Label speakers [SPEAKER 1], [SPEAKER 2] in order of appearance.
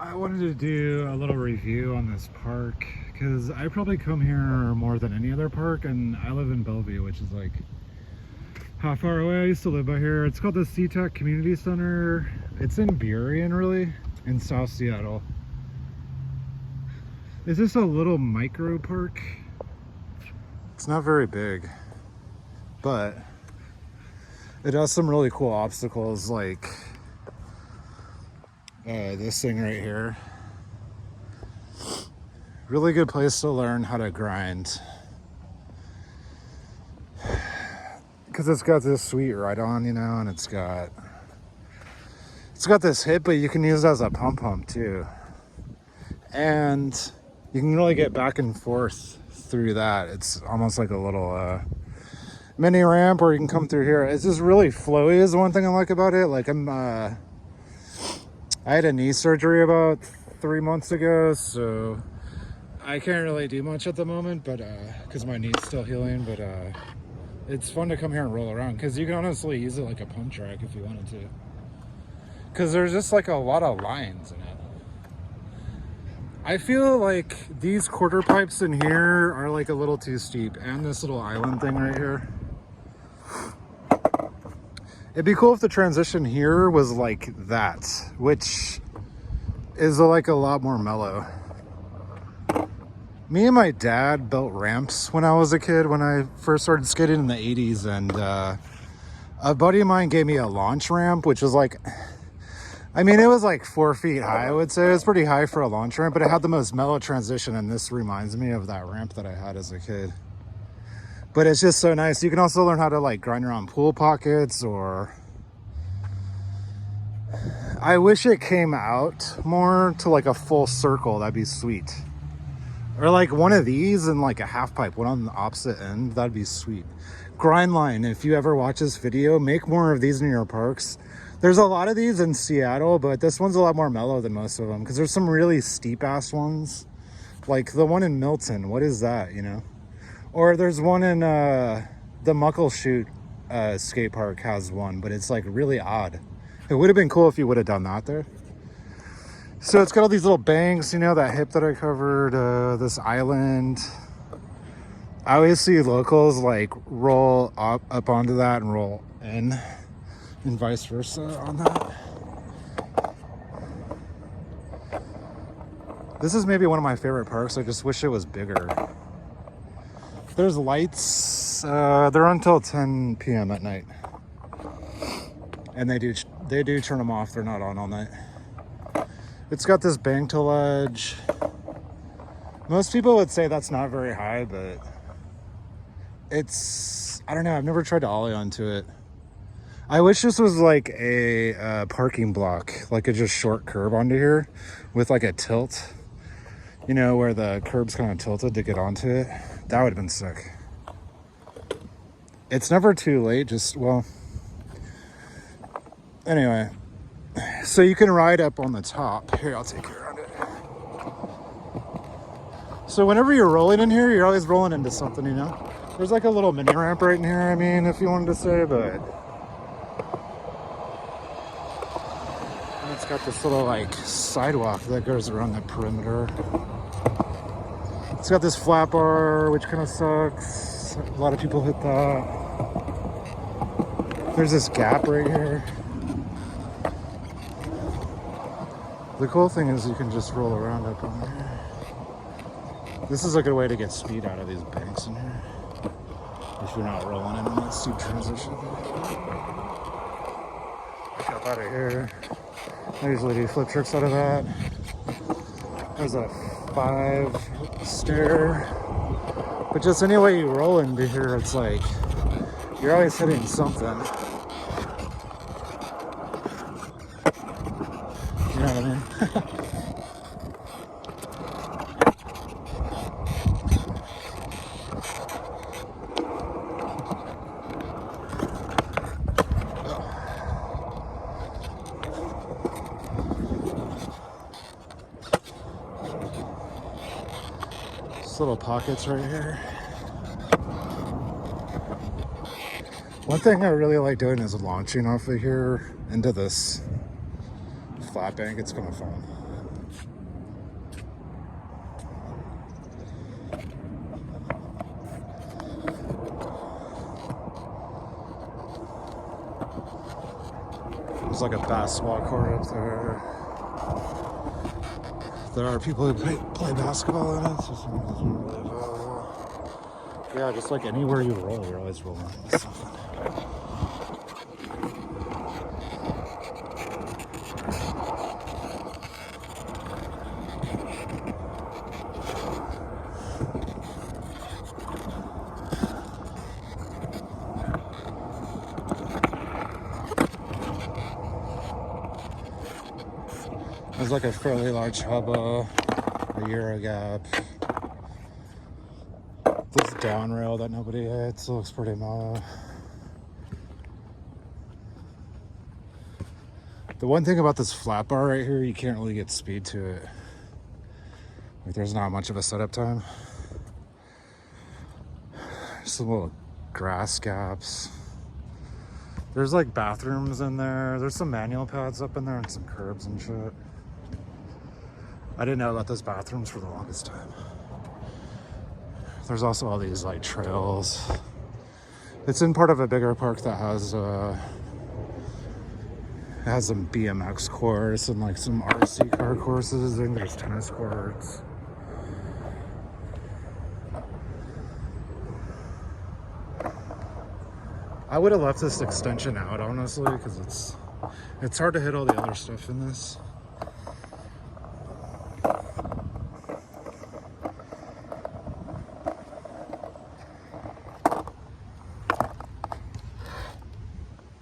[SPEAKER 1] I wanted to do a little review on this park because I probably come here more than any other park, and I live in Bellevue, which is like how far away. I used to live by here. It's called the SeaTac Community Center. It's in Burien, really, in South Seattle. It's just a little micro park. It's not very big, but it has some really cool obstacles like this thing right here. Really good place to learn how to grind, because it's got this sweet ride-on, you know, and it's got this hip, but you can use it as a pump too, and you can really get back and forth through that. It's almost like a little mini ramp, or you can come through here. It's just really flowy is the one thing I like about it. Like I had a knee surgery about 3 months ago, so I can't really do much at the moment, but because my knee's still healing. But it's fun to come here and roll around, because you can honestly use it like a pump track if you wanted to, because there's just like a lot of lines in it. I feel like these quarter pipes in here are like a little too steep, and this little island thing right here. It'd be cool if the transition here was like that, which is like a lot more mellow. Me and my dad built ramps when I was a kid, when I first started skating in the 80s, and a buddy of mine gave me a launch ramp, which was like, I mean, it was like 4 feet high, I would say. It was pretty high for a launch ramp, but it had the most mellow transition, and this reminds me of that ramp that I had as a kid. But it's just so nice. You can also learn how to like grind around pool pockets, or I wish it came out more to like a full circle. That'd be sweet. Or like one of these and like a half pipe, one on the opposite end. That'd be sweet. Grindline, if you ever watch this video, make more of these in your parks. There's a lot of these in Seattle, but this one's a lot more mellow than most of them, because there's some really steep ass ones. Like the one in Milton, what is that, you know? Or there's one in the Muckleshoot skate park has one, but it's like really odd. It would have been cool if you would have done that there. So it's got all these little banks, you know, that hip that I covered, this island. I always see locals like roll up onto that and roll in, and vice versa on that. This is maybe one of my favorite parks. I just wish it was bigger. There's lights. They're until 10 p.m. at night, and they do turn them off. They're not on all night. It's got this bank to ledge. Most people would say that's not very high, but it's, I don't know. I've never tried to ollie onto it. I wish this was like a parking block, like a just short curb onto here with like a tilt, you know, where the curb's kind of tilted to get onto it. That would have been sick. It's never too late, just, well, anyway. So you can ride up on the top. Here, I'll take you around it. So whenever you're rolling in here, you're always rolling into something, you know? There's like a little mini ramp right in here, I mean, if you wanted to say, but... And it's got this little like sidewalk that goes around the perimeter. It's got this flat bar, which kind of sucks. A lot of people hit that. There's this gap right here. The cool thing is you can just roll around up on here. This is a good way to get speed out of these banks in here, if you're not rolling in on that steep transition. Jump out of here. I usually do flip tricks out of that. There's a 5 stair. But just any way you roll into here, it's like you're always hitting something. You know what I mean? Just little pockets right here. One thing I really like doing is launching off of here into this flat bank. It's kind of fun. There's like a basketball court up there. There are people who play basketball in it. So yeah, just like anywhere you roll, you're always rolling into something. There's like a fairly large hub, a Euro gap. This down rail that nobody hits looks pretty mellow. The one thing about this flat bar right here, you can't really get speed to it. Like there's not much of a setup time. Just some little grass gaps. There's like bathrooms in there. There's some manual pads up in there and some curbs and shit. I didn't know about those bathrooms for the longest time. There's also all these like trails. It's in part of a bigger park that has some BMX course and like some RC car courses. I think there's tennis courts. I would have left this extension out honestly because it's hard to hit all the other stuff in this.